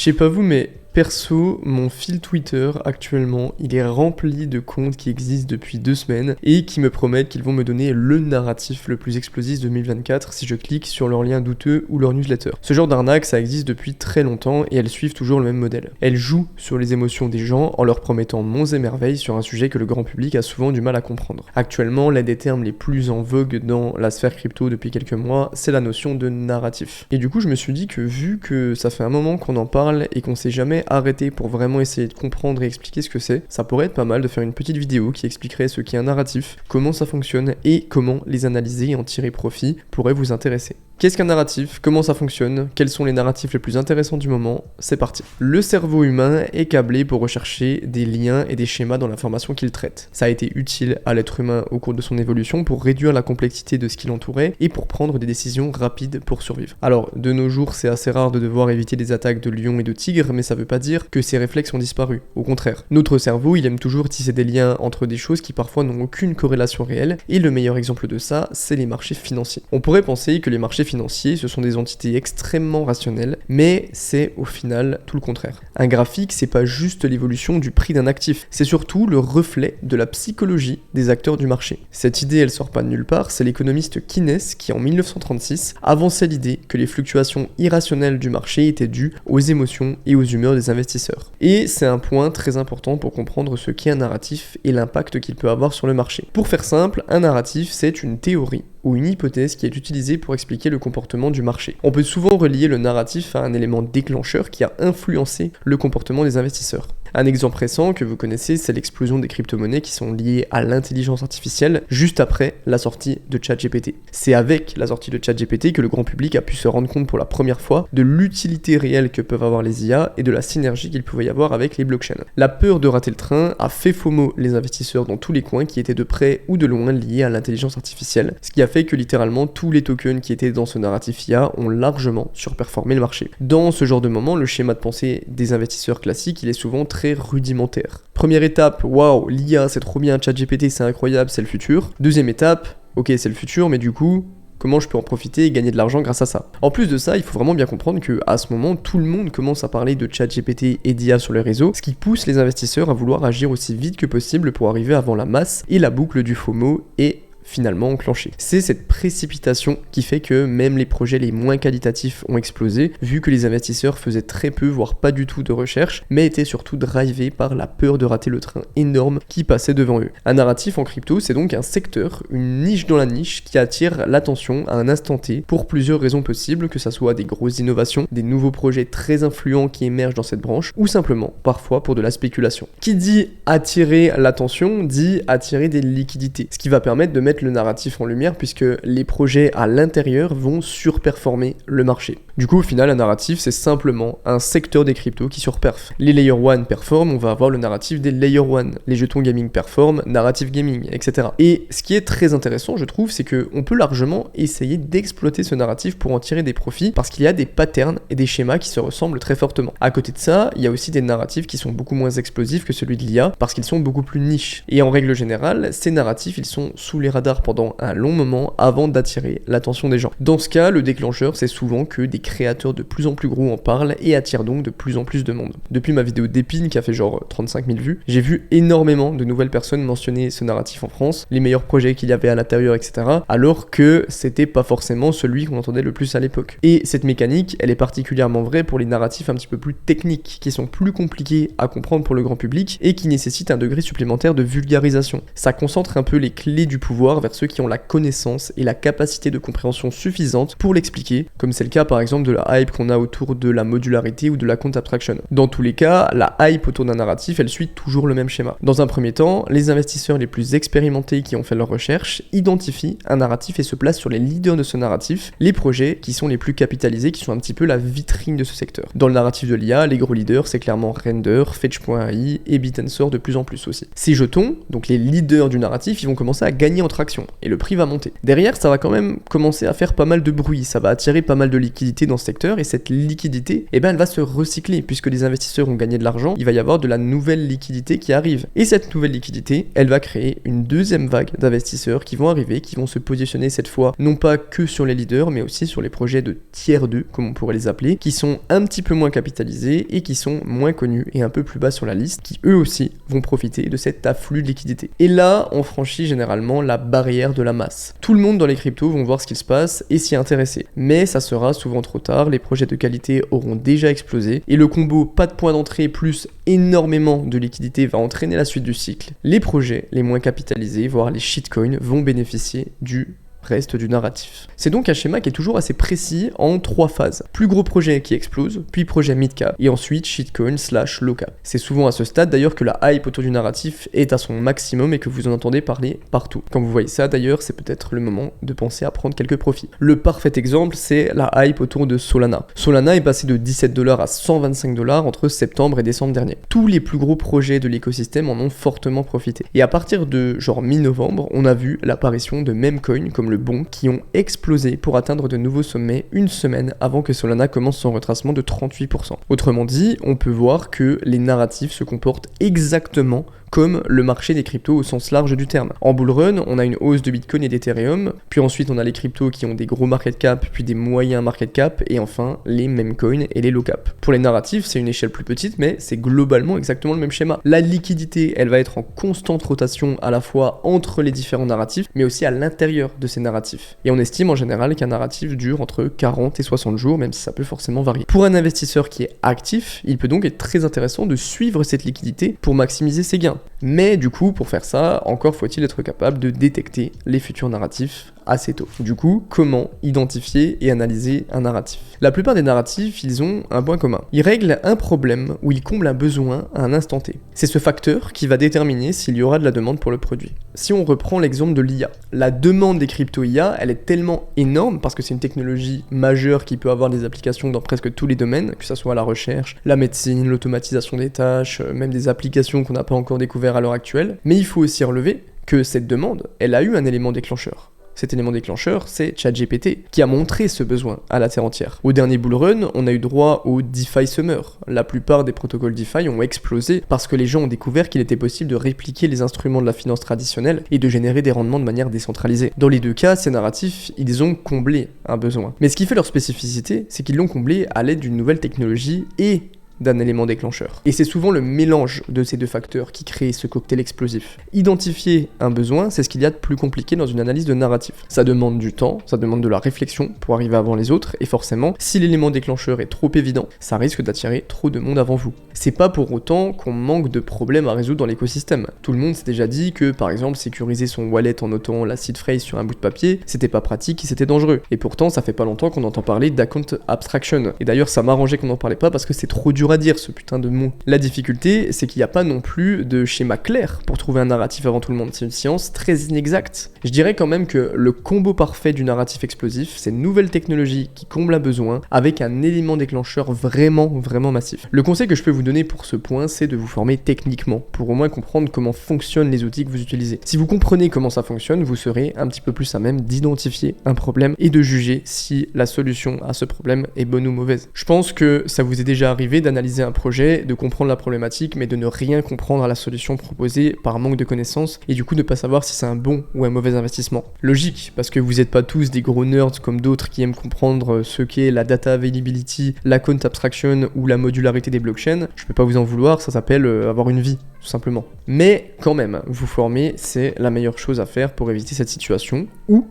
Je sais pas vous, mais perso, mon fil Twitter actuellement, il est rempli de comptes qui existent depuis 2 semaines et qui me promettent qu'ils vont me donner le narratif le plus explosif 2024 si je clique sur leur lien douteux ou leur newsletter. Ce genre d'arnaque, ça existe depuis très longtemps et elles suivent toujours le même modèle. Elles jouent sur les émotions des gens en leur promettant monts et merveilles sur un sujet que le grand public a souvent du mal à comprendre. Actuellement, l'un des termes les plus en vogue dans la sphère crypto depuis quelques mois, c'est la notion de narratif. Et du coup, je me suis dit que vu que ça fait un moment qu'on en parle et qu'on s'est jamais arrêter pour vraiment essayer de comprendre et expliquer ce que c'est, ça pourrait être pas mal de faire une petite vidéo qui expliquerait ce qu'est un narratif, comment ça fonctionne et comment les analyser et en tirer profit pourrait vous intéresser. Qu'est-ce qu'un narratif? Comment ça fonctionne? Quels sont les narratifs les plus intéressants du moment? C'est parti. Le cerveau humain est câblé pour rechercher des liens et des schémas dans l'information qu'il traite. Ça a été utile à l'être humain au cours de son évolution pour réduire la complexité de ce qui l'entourait et pour prendre des décisions rapides pour survivre. Alors, de nos jours, c'est assez rare de devoir éviter des attaques de lions et de tigres, mais ça veut pas dire que ces réflexes ont disparu. Au contraire, notre cerveau, il aime toujours tisser des liens entre des choses qui parfois n'ont aucune corrélation réelle, et le meilleur exemple de ça, c'est les marchés financiers. On pourrait penser que les marchés financiers, ce sont des entités extrêmement rationnelles, mais c'est au final tout le contraire. Un graphique, c'est pas juste l'évolution du prix d'un actif, c'est surtout le reflet de la psychologie des acteurs du marché. Cette idée, elle sort pas de nulle part, c'est l'économiste Keynes qui, en 1936, avançait l'idée que les fluctuations irrationnelles du marché étaient dues aux émotions et aux humeurs des investisseurs. Et c'est un point très important pour comprendre ce qu'est un narratif et l'impact qu'il peut avoir sur le marché. Pour faire simple, un narratif, c'est une théorie ou une hypothèse qui est utilisée pour expliquer le comportement du marché. On peut souvent relier le narratif à un élément déclencheur qui a influencé le comportement des investisseurs. Un exemple récent que vous connaissez, c'est l'explosion des crypto-monnaies qui sont liées à l'intelligence artificielle juste après la sortie de ChatGPT. C'est avec la sortie de ChatGPT que le grand public a pu se rendre compte pour la première fois de l'utilité réelle que peuvent avoir les IA et de la synergie qu'il pouvait y avoir avec les blockchains. La peur de rater le train a fait FOMO les investisseurs dans tous les coins qui étaient de près ou de loin liés à l'intelligence artificielle, ce qui a fait que littéralement tous les tokens qui étaient dans ce narratif IA ont largement surperformé le marché. Dans ce genre de moment, le schéma de pensée des investisseurs classiques, il est souvent très rudimentaire. Première étape, waouh, l'IA c'est trop bien, ChatGPT c'est incroyable, c'est le futur. Deuxième étape, ok c'est le futur, mais du coup, comment je peux en profiter et gagner de l'argent grâce à ça? En plus de ça, il faut vraiment bien comprendre que à ce moment, tout le monde commence à parler de ChatGPT et d'IA sur les réseaux, ce qui pousse les investisseurs à vouloir agir aussi vite que possible pour arriver avant la masse et la boucle du FOMO est finalement enclenché. C'est cette précipitation qui fait que même les projets les moins qualitatifs ont explosé, vu que les investisseurs faisaient très peu, voire pas du tout de recherche, mais étaient surtout drivés par la peur de rater le train énorme qui passait devant eux. Un narratif en crypto, c'est donc un secteur, une niche dans la niche qui attire l'attention à un instant T pour plusieurs raisons possibles, que ça soit des grosses innovations, des nouveaux projets très influents qui émergent dans cette branche, ou simplement, parfois, pour de la spéculation. Qui dit attirer l'attention, dit attirer des liquidités, ce qui va permettre de mettre le narratif en lumière puisque les projets à l'intérieur vont surperformer le marché. Du coup, au final, un narratif, c'est simplement un secteur des cryptos qui surperf. Les Layer 1 performent, on va avoir le narratif des Layer 1. Les jetons gaming performent, narrative gaming, etc. Et ce qui est très intéressant, je trouve, c'est qu'on peut largement essayer d'exploiter ce narratif pour en tirer des profits parce qu'il y a des patterns et des schémas qui se ressemblent très fortement. À côté de ça, il y a aussi des narratifs qui sont beaucoup moins explosifs que celui de l'IA parce qu'ils sont beaucoup plus niches. Et en règle générale, ces narratifs, ils sont sous les radars pendant un long moment avant d'attirer l'attention des gens. Dans ce cas, le déclencheur, c'est souvent que des créateurs de plus en plus gros en parlent et attirent donc de plus en plus de monde. Depuis ma vidéo d'Épine qui a fait genre 35 000 vues, j'ai vu énormément de nouvelles personnes mentionner ce narratif en France, les meilleurs projets qu'il y avait à l'intérieur, etc. Alors que c'était pas forcément celui qu'on entendait le plus à l'époque. Et cette mécanique, elle est particulièrement vraie pour les narratifs un petit peu plus techniques, qui sont plus compliqués à comprendre pour le grand public et qui nécessitent un degré supplémentaire de vulgarisation. Ça concentre un peu les clés du pouvoir vers ceux qui ont la connaissance et la capacité de compréhension suffisante pour l'expliquer, comme c'est le cas par exemple de la hype qu'on a autour de la modularité ou de la quant abstraction. Dans tous les cas, la hype autour d'un narratif, elle suit toujours le même schéma. Dans un premier temps, les investisseurs les plus expérimentés qui ont fait leurs recherches identifient un narratif et se placent sur les leaders de ce narratif, les projets qui sont les plus capitalisés, qui sont un petit peu la vitrine de ce secteur. Dans le narratif de l'IA, les gros leaders, c'est clairement Render, Fetch.ai et BitTensor de plus en plus aussi. Ces jetons, donc les leaders du narratif, ils vont commencer à gagner en traction abstraction, et le prix va monter. Derrière, ça va quand même commencer à faire pas mal de bruit, ça va attirer pas mal de liquidité dans ce secteur, et cette liquidité, elle va se recycler, puisque les investisseurs ont gagné de l'argent, il va y avoir de la nouvelle liquidité qui arrive. Et cette nouvelle liquidité, elle va créer une deuxième vague d'investisseurs qui vont arriver, qui vont se positionner cette fois, non pas que sur les leaders, mais aussi sur les projets de tiers 2, comme on pourrait les appeler, qui sont un petit peu moins capitalisés et qui sont moins connus et un peu plus bas sur la liste, qui eux aussi vont profiter de cet afflux de liquidité. Et là, on franchit généralement la barrière de la masse. Tout le monde dans les cryptos vont voir ce qui se passe et s'y intéresser. Mais ça sera souvent trop tard, les projets de qualité auront déjà explosé, et le combo pas de point d'entrée plus énormément de liquidité va entraîner la suite du cycle. Les projets les moins capitalisés, voire les shitcoins, vont bénéficier du reste du narratif. C'est donc un schéma qui est toujours assez précis en 3 phases. Plus gros projet qui explose, puis projet mid-cap, et ensuite shitcoin / low-cap. C'est souvent à ce stade d'ailleurs que la hype autour du narratif est à son maximum et que vous en entendez parler partout. Quand vous voyez ça d'ailleurs, c'est peut-être le moment de penser à prendre quelques profits. Le parfait exemple, c'est la hype autour de Solana. Solana est passé de 17$ à 125$ entre septembre et décembre dernier. Tous les plus gros projets de l'écosystème en ont fortement profité. Et à partir de genre mi-novembre, on a vu l'apparition de meme coins comme le Bon qui ont explosé pour atteindre de nouveaux sommets une semaine avant que Solana commence son retracement de 38%. Autrement dit, on peut voir que les narratifs se comportent exactement comme le marché des cryptos au sens large du terme. En bull run, on a une hausse de Bitcoin et d'Ethereum, puis ensuite on a les cryptos qui ont des gros market cap, puis des moyens market cap, et enfin les meme coins et les low cap. Pour les narratifs, c'est une échelle plus petite, mais c'est globalement exactement le même schéma. La liquidité, elle va être en constante rotation à la fois entre les différents narratifs, mais aussi à l'intérieur de ces narratifs. Et on estime en général qu'un narratif dure entre 40 et 60 jours, même si ça peut forcément varier. Pour un investisseur qui est actif, il peut donc être très intéressant de suivre cette liquidité pour maximiser ses gains. Mais du coup, pour faire ça, encore faut-il être capable de détecter les futurs narratifs assez tôt. Du coup, comment identifier et analyser un narratif? La plupart des narratifs, ils ont un point commun. Ils règlent un problème ou ils comblent un besoin à un instant T. C'est ce facteur qui va déterminer s'il y aura de la demande pour le produit. Si on reprend l'exemple de l'IA, la demande des crypto-IA, elle est tellement énorme parce que c'est une technologie majeure qui peut avoir des applications dans presque tous les domaines, que ce soit la recherche, la médecine, l'automatisation des tâches, même des applications qu'on n'a pas encore découvert à l'heure actuelle. Mais il faut aussi relever que cette demande, elle a eu un élément déclencheur. Cet élément déclencheur, c'est ChatGPT, qui a montré ce besoin à la Terre entière. Au dernier bull run, on a eu droit au DeFi Summer. La plupart des protocoles DeFi ont explosé parce que les gens ont découvert qu'il était possible de répliquer les instruments de la finance traditionnelle et de générer des rendements de manière décentralisée. Dans les deux cas, ces narratifs, ils ont comblé un besoin. Mais ce qui fait leur spécificité, c'est qu'ils l'ont comblé à l'aide d'une nouvelle technologie et d'un élément déclencheur. Et c'est souvent le mélange de ces deux facteurs qui crée ce cocktail explosif. Identifier un besoin, c'est ce qu'il y a de plus compliqué dans une analyse de narratif. Ça demande du temps, ça demande de la réflexion pour arriver avant les autres, et forcément, si l'élément déclencheur est trop évident, ça risque d'attirer trop de monde avant vous. C'est pas pour autant qu'on manque de problèmes à résoudre dans l'écosystème. Tout le monde s'est déjà dit que, par exemple, sécuriser son wallet en notant la seed phrase sur un bout de papier, c'était pas pratique et c'était dangereux. Et pourtant, ça fait pas longtemps qu'on entend parler d'account abstraction. Et d'ailleurs, ça m'arrangeait qu'on en parlait pas parce que c'est trop dur à dire ce putain de mot. La difficulté, c'est qu'il n'y a pas non plus de schéma clair pour trouver un narratif avant tout le monde. C'est une science très inexacte. Je dirais quand même que le combo parfait du narratif explosif, c'est une nouvelle technologie qui comble un besoin avec un élément déclencheur vraiment massif. Le conseil que je peux vous donner pour ce point, c'est de vous former techniquement pour au moins comprendre comment fonctionnent les outils que vous utilisez. Si vous comprenez comment ça fonctionne, vous serez un petit peu plus à même d'identifier un problème et de juger si la solution à ce problème est bonne ou mauvaise. Je pense que ça vous est déjà arrivé d'analyser un projet, de comprendre la problématique, mais de ne rien comprendre à la solution proposée par manque de connaissances, et du coup ne pas savoir si c'est un bon ou un mauvais investissement. Logique, parce que vous n'êtes pas tous des gros nerds comme d'autres qui aiment comprendre ce qu'est la data availability, l'account abstraction ou la modularité des blockchains. Je peux pas vous en vouloir, ça s'appelle avoir une vie, tout simplement. Mais quand même, vous former, c'est la meilleure chose à faire pour éviter cette situation, ou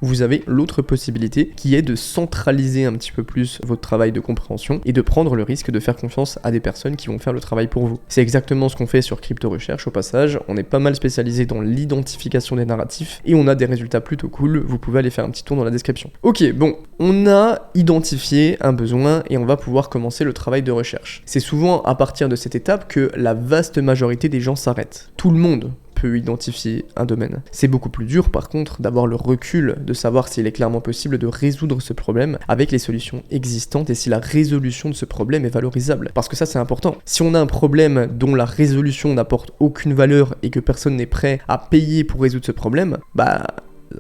vous avez l'autre possibilité qui est de centraliser un petit peu plus votre travail de compréhension et de prendre le risque de faire confiance à des personnes qui vont faire le travail pour vous. C'est exactement ce qu'on fait sur Crypto Recherche au passage, on est pas mal spécialisé dans l'identification des narratifs et on a des résultats plutôt cool, vous pouvez aller faire un petit tour dans la description. Ok, bon, on a identifié un besoin et on va pouvoir commencer le travail de recherche. C'est souvent à partir de cette étape que la vaste majorité des gens s'arrêtent. Tout le monde peut identifier un domaine. C'est beaucoup plus dur par contre d'avoir le recul de savoir s'il est clairement possible de résoudre ce problème avec les solutions existantes et si la résolution de ce problème est valorisable. Parce que ça c'est important. Si on a un problème dont la résolution n'apporte aucune valeur et que personne n'est prêt à payer pour résoudre ce problème,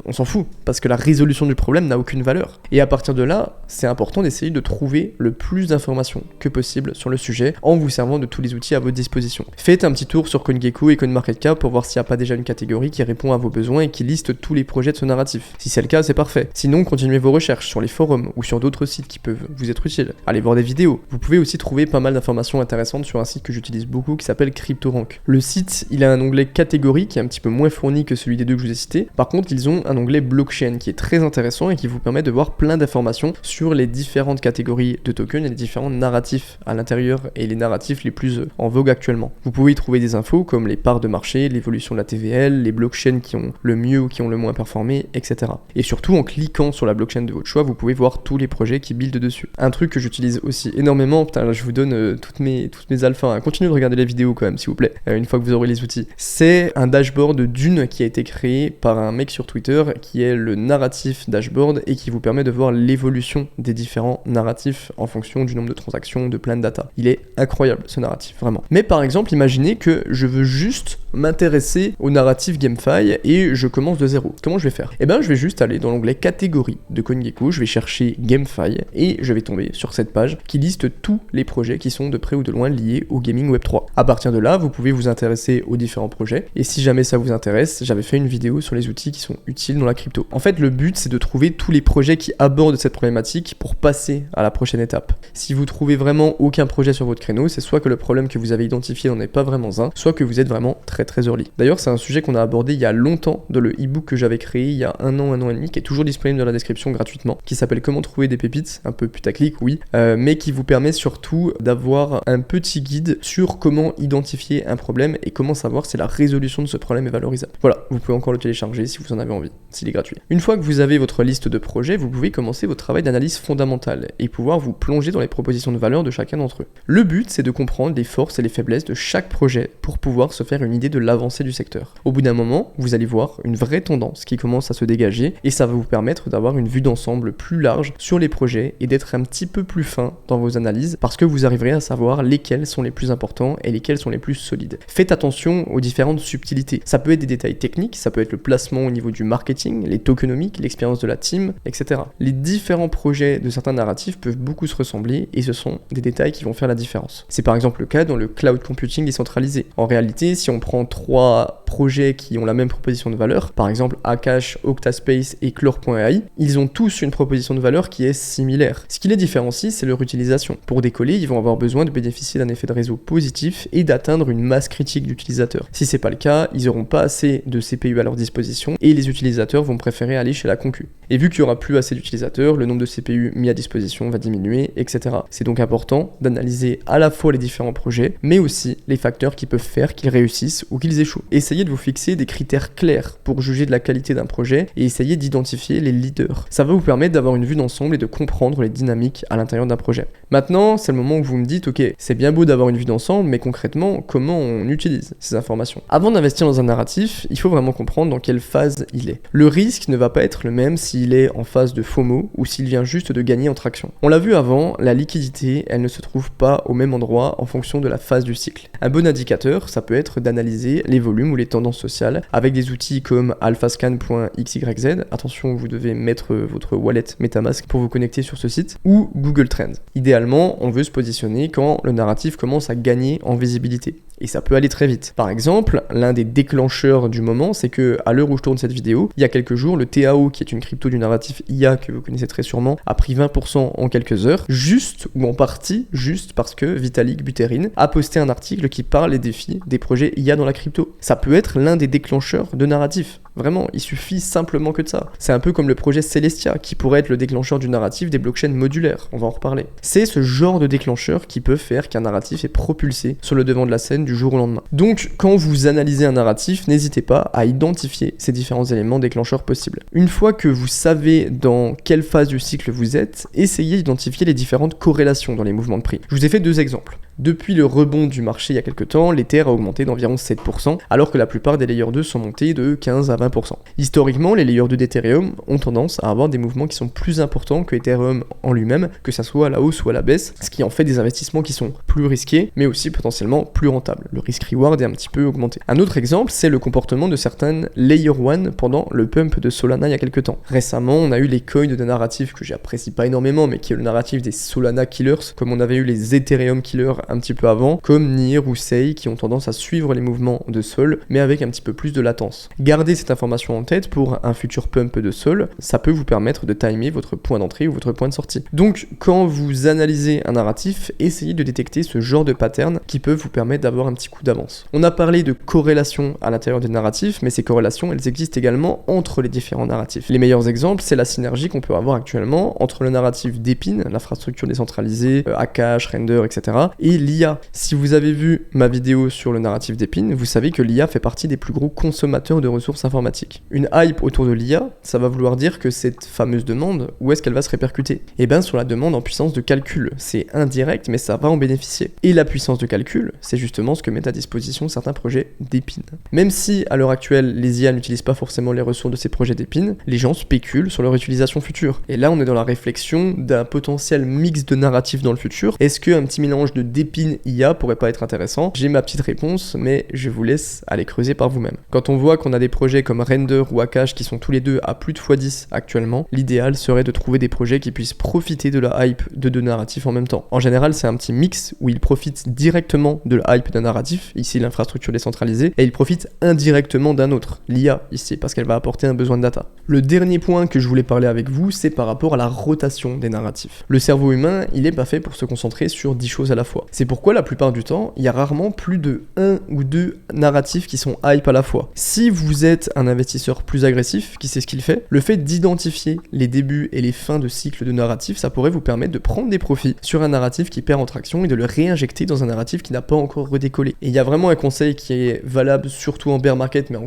on s'en fout, parce que la résolution du problème n'a aucune valeur. Et à partir de là, c'est important d'essayer de trouver le plus d'informations que possible sur le sujet en vous servant de tous les outils à votre disposition. Faites un petit tour sur CoinGecko et CoinMarketCap pour voir s'il n'y a pas déjà une catégorie qui répond à vos besoins et qui liste tous les projets de ce narratif. Si c'est le cas, c'est parfait. Sinon, continuez vos recherches sur les forums ou sur d'autres sites qui peuvent vous être utiles. Allez voir des vidéos. Vous pouvez aussi trouver pas mal d'informations intéressantes sur un site que j'utilise beaucoup qui s'appelle CryptoRank. Le site, il a un onglet catégorie qui est un petit peu moins fourni que celui des deux que je vous ai cités. Par contre, ils ont un onglet blockchain qui est très intéressant et qui vous permet de voir plein d'informations sur les différentes catégories de tokens et les différents narratifs à l'intérieur et les narratifs les plus en vogue actuellement. Vous pouvez y trouver des infos comme les parts de marché, l'évolution de la TVL, les blockchains qui ont le mieux ou qui ont le moins performé, etc. Et surtout en cliquant sur la blockchain de votre choix, vous pouvez voir tous les projets qui buildent dessus. Un truc que j'utilise aussi énormément, putain là je vous donne toutes mes alphas, hein. Continuez de regarder les vidéos quand même s'il vous plaît, une fois que vous aurez les outils. C'est un dashboard Dune qui a été créé par un mec sur Twitter qui est le narratif dashboard et qui vous permet de voir l'évolution des différents narratifs en fonction du nombre de transactions, de plein de data. Il est incroyable ce narratif, vraiment. Mais par exemple, imaginez que je veux juste m'intéresser au narratif GameFi et je commence de zéro. Comment je vais faire? Je vais juste aller dans l'onglet catégorie de CoinGecko, je vais chercher GameFi et je vais tomber sur cette page qui liste tous les projets qui sont de près ou de loin liés au gaming Web3. À partir de là, vous pouvez vous intéresser aux différents projets et si jamais ça vous intéresse, j'avais fait une vidéo sur les outils qui sont utiles dans la crypto. En fait, le but, c'est de trouver tous les projets qui abordent cette problématique pour passer à la prochaine étape. Si vous trouvez vraiment aucun projet sur votre créneau, c'est soit que le problème que vous avez identifié n'en est pas vraiment un, soit que vous êtes vraiment très early. D'ailleurs, c'est un sujet qu'on a abordé il y a longtemps dans le e-book que j'avais créé il y a un an et demi, qui est toujours disponible dans la description gratuitement, qui s'appelle Comment trouver des pépites, un peu putaclic, oui, mais qui vous permet surtout d'avoir un petit guide sur comment identifier un problème et comment savoir si la résolution de ce problème est valorisable. Voilà, vous pouvez encore le télécharger si vous en avez envie, s'il est gratuit. Une fois que vous avez votre liste de projets, vous pouvez commencer votre travail d'analyse fondamentale et pouvoir vous plonger dans les propositions de valeur de chacun d'entre eux. Le but, c'est de comprendre les forces et les faiblesses de chaque projet pour pouvoir se faire une idée de l'avancée du secteur. Au bout d'un moment, vous allez voir une vraie tendance qui commence à se dégager et ça va vous permettre d'avoir une vue d'ensemble plus large sur les projets et d'être un petit peu plus fin dans vos analyses parce que vous arriverez à savoir lesquels sont les plus importants et lesquels sont les plus solides. Faites attention aux différentes subtilités. Ça peut être des détails techniques, ça peut être le placement au niveau du marketing, les tokenomiques, l'expérience de la team, etc. Les différents projets de certains narratifs peuvent beaucoup se ressembler et ce sont des détails qui vont faire la différence. C'est par exemple le cas dans le cloud computing décentralisé. En réalité, si on prend 3 projets qui ont la même proposition de valeur, par exemple Akash, Octaspace et Clore.ai, ils ont tous une proposition de valeur qui est similaire. Ce qui les différencie, c'est leur utilisation. Pour décoller, ils vont avoir besoin de bénéficier d'un effet de réseau positif et d'atteindre une masse critique d'utilisateurs. Si c'est pas le cas, ils n'auront pas assez de CPU à leur disposition et les utilisateurs vont préférer aller chez la concu. Et vu qu'il n'y aura plus assez d'utilisateurs, le nombre de CPU mis à disposition va diminuer, etc. C'est donc important d'analyser à la fois les différents projets, mais aussi les facteurs qui peuvent faire qu'ils réussissent ou qu'ils échouent. Essayez de vous fixer des critères clairs pour juger de la qualité d'un projet et essayez d'identifier les leaders. Ça va vous permettre d'avoir une vue d'ensemble et de comprendre les dynamiques à l'intérieur d'un projet. Maintenant, c'est le moment où vous me dites, ok, c'est bien beau d'avoir une vue d'ensemble, mais concrètement, comment on utilise ces informations? Avant d'investir dans un narratif, il faut vraiment comprendre dans quelle phase il est. Le risque ne va pas être le même s'il est en phase de FOMO ou s'il vient juste de gagner en traction. On l'a vu avant, la liquidité, elle ne se trouve pas au même endroit en fonction de la phase du cycle. Un bon indicateur, ça peut être d'analyser les volumes ou les tendances sociales avec des outils comme alphascan.xyz, attention, vous devez mettre votre wallet MetaMask pour vous connecter sur ce site, ou Google Trends. Idéalement, on veut se positionner quand le narratif commence à gagner en visibilité. Et ça peut aller très vite. Par exemple, l'un des déclencheurs du moment, c'est que à l'heure où je tourne cette vidéo, il y a quelques jours, le TAO, qui est une crypto du narratif IA que vous connaissez très sûrement, a pris 20% en quelques heures, juste ou en partie, juste parce que Vitalik Buterin a posté un article qui parle des défis des projets IA dans la crypto. Ça peut être l'un des déclencheurs de narratif. Vraiment, il suffit simplement que de ça. C'est un peu comme le projet Celestia, qui pourrait être le déclencheur du narratif des blockchains modulaires. On va en reparler. C'est ce genre de déclencheur qui peut faire qu'un narratif est propulsé sur le devant de la scène du jour au lendemain. Donc, quand vous analysez un narratif, n'hésitez pas à identifier ces différents éléments déclencheurs possibles. Une fois que vous savez dans quelle phase du cycle vous êtes, essayez d'identifier les différentes corrélations dans les mouvements de prix. Je vous ai fait 2 exemples. Depuis le rebond du marché il y a quelques temps, l'Ether a augmenté d'environ 7%, alors que la plupart des Layer 2 sont montés de 15 à 20%. Historiquement, les Layer 2 d'Ethereum ont tendance à avoir des mouvements qui sont plus importants que Ethereum en lui-même, que ça soit à la hausse ou à la baisse, ce qui en fait des investissements qui sont plus risqués, mais aussi potentiellement plus rentables. Le risk-reward est un petit peu augmenté. Un autre exemple, c'est le comportement de certaines Layer 1 pendant le pump de Solana il y a quelques temps. Récemment, on a eu les coins de narratifs que j'apprécie pas énormément, mais qui est le narratif des Solana Killers, comme on avait eu les Ethereum Killers un petit peu avant, comme Nir ou Sei, qui ont tendance à suivre les mouvements de Sol, mais avec un petit peu plus de latence. Gardez cette information en tête pour un futur pump de Sol, ça peut vous permettre de timer votre point d'entrée ou votre point de sortie. Donc, quand vous analysez un narratif, essayez de détecter ce genre de pattern qui peuvent vous permettre d'avoir un petit coup d'avance. On a parlé de corrélation à l'intérieur des narratifs, mais ces corrélations, elles existent également entre les différents narratifs. Les meilleurs exemples, c'est la synergie qu'on peut avoir actuellement entre le narratif d'Epin, l'infrastructure décentralisée, Akash, Render, etc., et l'IA. Si vous avez vu ma vidéo sur le narratif d'Epin, vous savez que l'IA fait partie des plus gros consommateurs de ressources informatiques. Une hype autour de l'IA, ça va vouloir dire que cette fameuse demande, où est-ce qu'elle va se répercuter? Eh bien sur la demande en puissance de calcul. C'est indirect, mais ça va en bénéficier. Et la puissance de calcul, c'est justement ce que mettent à disposition certains projets d'Epin. Même si, à l'heure actuelle, les IA n'utilisent pas forcément les ressources de ces projets d'Epin, les gens spéculent sur leur utilisation future. Et là, on est dans la réflexion d'un potentiel mix de narratifs dans le futur. Est-ce qu'un petit mélange de d'Epin IA pourrait pas être intéressant? J'ai ma petite réponse, mais je vous laisse aller creuser par vous-même. Quand on voit qu'on a des projets comme Render ou Akash qui sont tous les deux à plus de x10 actuellement, l'idéal serait de trouver des projets qui puissent profiter de la hype de deux narratifs en même temps. En général, c'est un petit mix où ils profitent directement de la hype d'un narratif, ici l'infrastructure décentralisée, et ils profitent indirectement d'un autre, l'IA ici, parce qu'elle va apporter un besoin de data. Le dernier point que je voulais parler avec vous, c'est par rapport à la rotation des narratifs. Le cerveau humain, il est pas fait pour se concentrer sur 10 choses à la fois. C'est pourquoi la plupart du temps, il y a rarement plus de 1 ou 2 narratifs qui sont hype à la fois. Si vous êtes un investisseur plus agressif, qui sait ce qu'il fait, le fait d'identifier les débuts et les fins de cycle de narratifs, ça pourrait vous permettre de prendre des profits sur un narratif qui perd en traction et de le réinjecter dans un narratif qui n'a pas encore redécollé. Et il y a vraiment un conseil qui est valable surtout en bear market, mais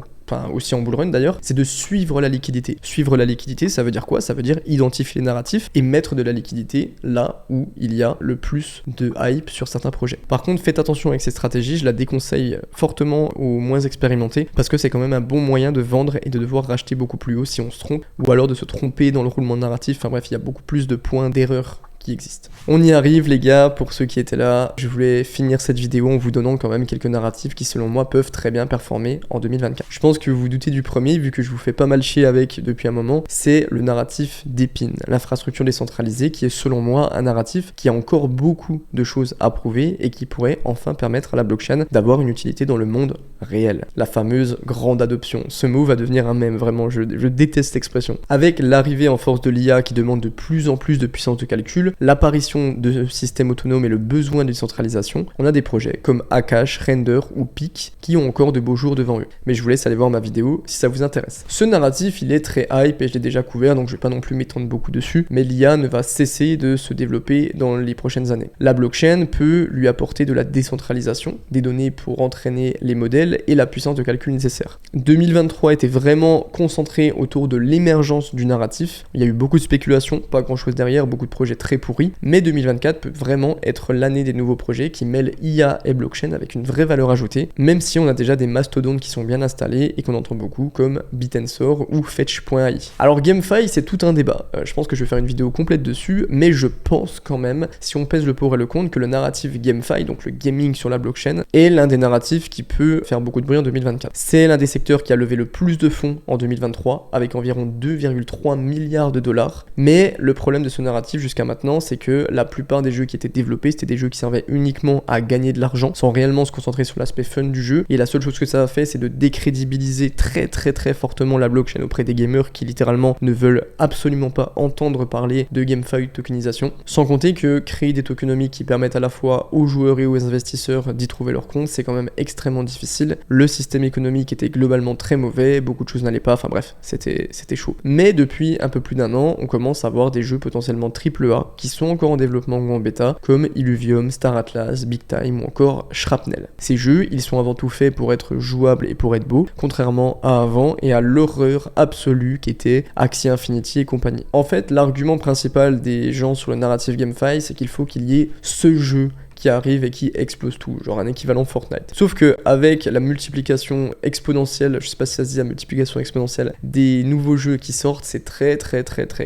aussi en bull run d'ailleurs, c'est de suivre la liquidité. Suivre la liquidité, ça veut dire quoi? Ça veut dire identifier les narratifs et mettre de la liquidité là où il y a le plus de hype sur certains projets. Par contre, faites attention avec ces stratégies, je la déconseille fortement aux moins expérimentés parce que c'est quand même un bon moyen de vendre et de devoir racheter beaucoup plus haut si on se trompe, ou alors de se tromper dans le roulement narratif. Enfin bref, il y a beaucoup plus de points d'erreur qui existe. On y arrive les gars, pour ceux qui étaient là, je voulais finir cette vidéo en vous donnant quand même quelques narratifs qui selon moi peuvent très bien performer en 2024. Je pense que vous vous doutez du premier, vu que je vous fais pas mal chier avec depuis un moment, c'est le narratif d'Epin, l'infrastructure décentralisée, qui est selon moi un narratif qui a encore beaucoup de choses à prouver et qui pourrait enfin permettre à la blockchain d'avoir une utilité dans le monde réel. La fameuse grande adoption. Ce mot va devenir un mème, vraiment, je déteste l'expression. Avec l'arrivée en force de l'IA qui demande de plus en plus de puissance de calcul, l'apparition de systèmes autonomes et le besoin de décentralisation, on a des projets comme Akash, Render ou Peak qui ont encore de beaux jours devant eux. Mais je vous laisse aller voir ma vidéo si ça vous intéresse. Ce narratif, il est très hype et je l'ai déjà couvert, donc je vais pas non plus m'étendre beaucoup dessus, mais l'IA ne va cesser de se développer dans les prochaines années. La blockchain peut lui apporter de la décentralisation, des données pour entraîner les modèles et la puissance de calcul nécessaire. 2023 était vraiment concentré autour de l'émergence du narratif. Il y a eu beaucoup de spéculations, pas grand chose derrière, beaucoup de projets très pourri, mais 2024 peut vraiment être l'année des nouveaux projets qui mêlent IA et blockchain avec une vraie valeur ajoutée, même si on a déjà des mastodontes qui sont bien installés et qu'on entend beaucoup comme Bitensor ou Fetch.ai. Alors GameFi, c'est tout un débat. Je pense que je vais faire une vidéo complète dessus, mais je pense quand même, si on pèse le pour et le contre, que le narratif GameFi, donc le gaming sur la blockchain, est l'un des narratifs qui peut faire beaucoup de bruit en 2024. C'est l'un des secteurs qui a levé le plus de fonds en 2023, avec environ 2,3 milliards de dollars, mais le problème de ce narratif jusqu'à maintenant, c'est que la plupart des jeux qui étaient développés, c'était des jeux qui servaient uniquement à gagner de l'argent, sans réellement se concentrer sur l'aspect fun du jeu, et la seule chose que ça a fait, c'est de décrédibiliser très fortement la blockchain auprès des gamers qui littéralement ne veulent absolument pas entendre parler de GameFi tokenisation, sans compter que créer des tokenomics qui permettent à la fois aux joueurs et aux investisseurs d'y trouver leur compte, c'est quand même extrêmement difficile. Le système économique était globalement très mauvais, beaucoup de choses n'allaient pas, enfin bref, c'était chaud. Mais depuis un peu plus d'un an, on commence à voir des jeux potentiellement AAA qui sont encore en développement ou en bêta, comme Illuvium, Star Atlas, Big Time ou encore Shrapnel. Ces jeux, ils sont avant tout faits pour être jouables et pour être beaux, contrairement à avant et à l'horreur absolue qu'était Axie Infinity et compagnie. En fait, l'argument principal des gens sur le narrative GameFi, c'est qu'il faut qu'il y ait ce jeu qui arrive et qui explose tout, genre un équivalent Fortnite. Sauf que avec la multiplication exponentielle, je sais pas si ça se dit la multiplication exponentielle, des nouveaux jeux qui sortent, c'est très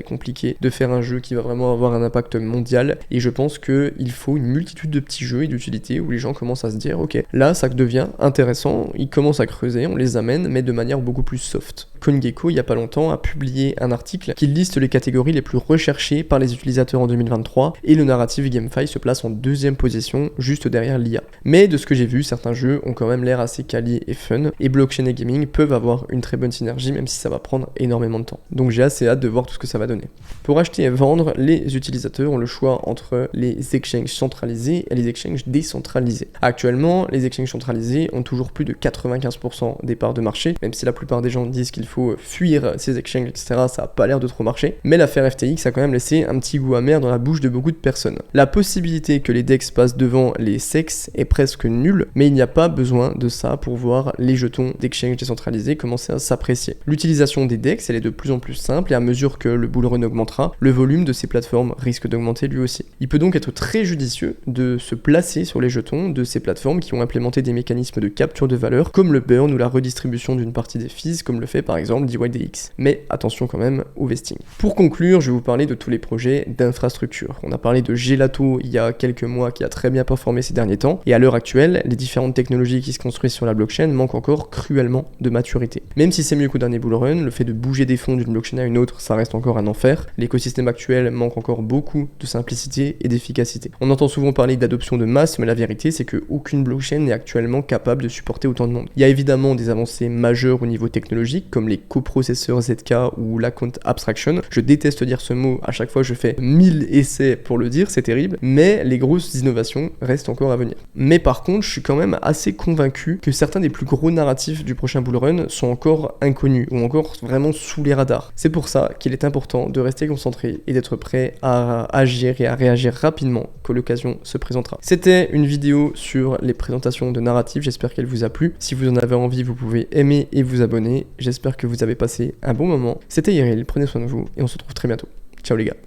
compliqué de faire un jeu qui va vraiment avoir un impact mondial, et je pense qu'il faut une multitude de petits jeux et d'utilités où les gens commencent à se dire ok, là ça devient intéressant, ils commencent à creuser, on les amène, mais de manière beaucoup plus soft. CoinGecko, il y a pas longtemps, a publié un article qui liste les catégories les plus recherchées par les utilisateurs en 2023, et le narrative GameFi se place en deuxième position, juste derrière l'IA. Mais de ce que j'ai vu, certains jeux ont quand même l'air assez quali et fun, et blockchain et gaming peuvent avoir une très bonne synergie, même si ça va prendre énormément de temps. Donc j'ai assez hâte de voir tout ce que ça va donner. Pour acheter et vendre, les utilisateurs ont le choix entre les exchanges centralisés et les exchanges décentralisés. Actuellement, les exchanges centralisés ont toujours plus de 95% des parts de marché, même si la plupart des gens disent qu'il faut fuir ces exchanges, etc. Ça n'a pas l'air de trop marcher. Mais l'affaire FTX a quand même laissé un petit goût amer dans la bouche de beaucoup de personnes. La possibilité que les DEX passent devant les SEX est presque nulle, mais il n'y a pas besoin de ça pour voir les jetons d'exchange décentralisés commencer à s'apprécier. L'utilisation des DEX, elle est de plus en plus simple, et à mesure que le bull run augmentera, le volume de ces plateformes risque d'augmenter lui aussi. Il peut donc être très judicieux de se placer sur les jetons de ces plateformes qui ont implémenté des mécanismes de capture de valeur, comme le burn ou la redistribution d'une partie des fees, comme le fait par exemple DYDX. Mais attention quand même au vesting. Pour conclure, je vais vous parler de tous les projets d'infrastructure. On a parlé de Gelato il y a quelques mois qui a très bien performé ces derniers temps, et à l'heure actuelle, les différentes technologies qui se construisent sur la blockchain manquent encore cruellement de maturité. Même si c'est mieux qu'au dernier bull run, le fait de bouger des fonds d'une blockchain à une autre, ça reste encore un enfer. L'écosystème actuel manque encore beaucoup de simplicité et d'efficacité. On entend souvent parler d'adoption de masse, mais la vérité c'est que aucune blockchain n'est actuellement capable de supporter autant de monde. Il y a évidemment des avancées majeures au niveau technologique, comme les coprocesseurs ZK ou l'account abstraction. Je déteste dire ce mot, à chaque fois je fais 1000 essais pour le dire, c'est terrible, mais les grosses innovations restent encore à venir. Mais par contre, je suis quand même assez convaincu que certains des plus gros narratifs du prochain bull run sont encore inconnus, ou encore vraiment sous les radars. C'est pour ça qu'il est important de rester concentré et d'être prêt à agir et à réagir rapidement quand l'occasion se présentera. C'était une vidéo sur les présentations de narratifs, j'espère qu'elle vous a plu. Si vous en avez envie, vous pouvez aimer et vous abonner. J'espère que vous avez passé un bon moment. C'était Yeril, prenez soin de vous et on se retrouve très bientôt. Ciao les gars.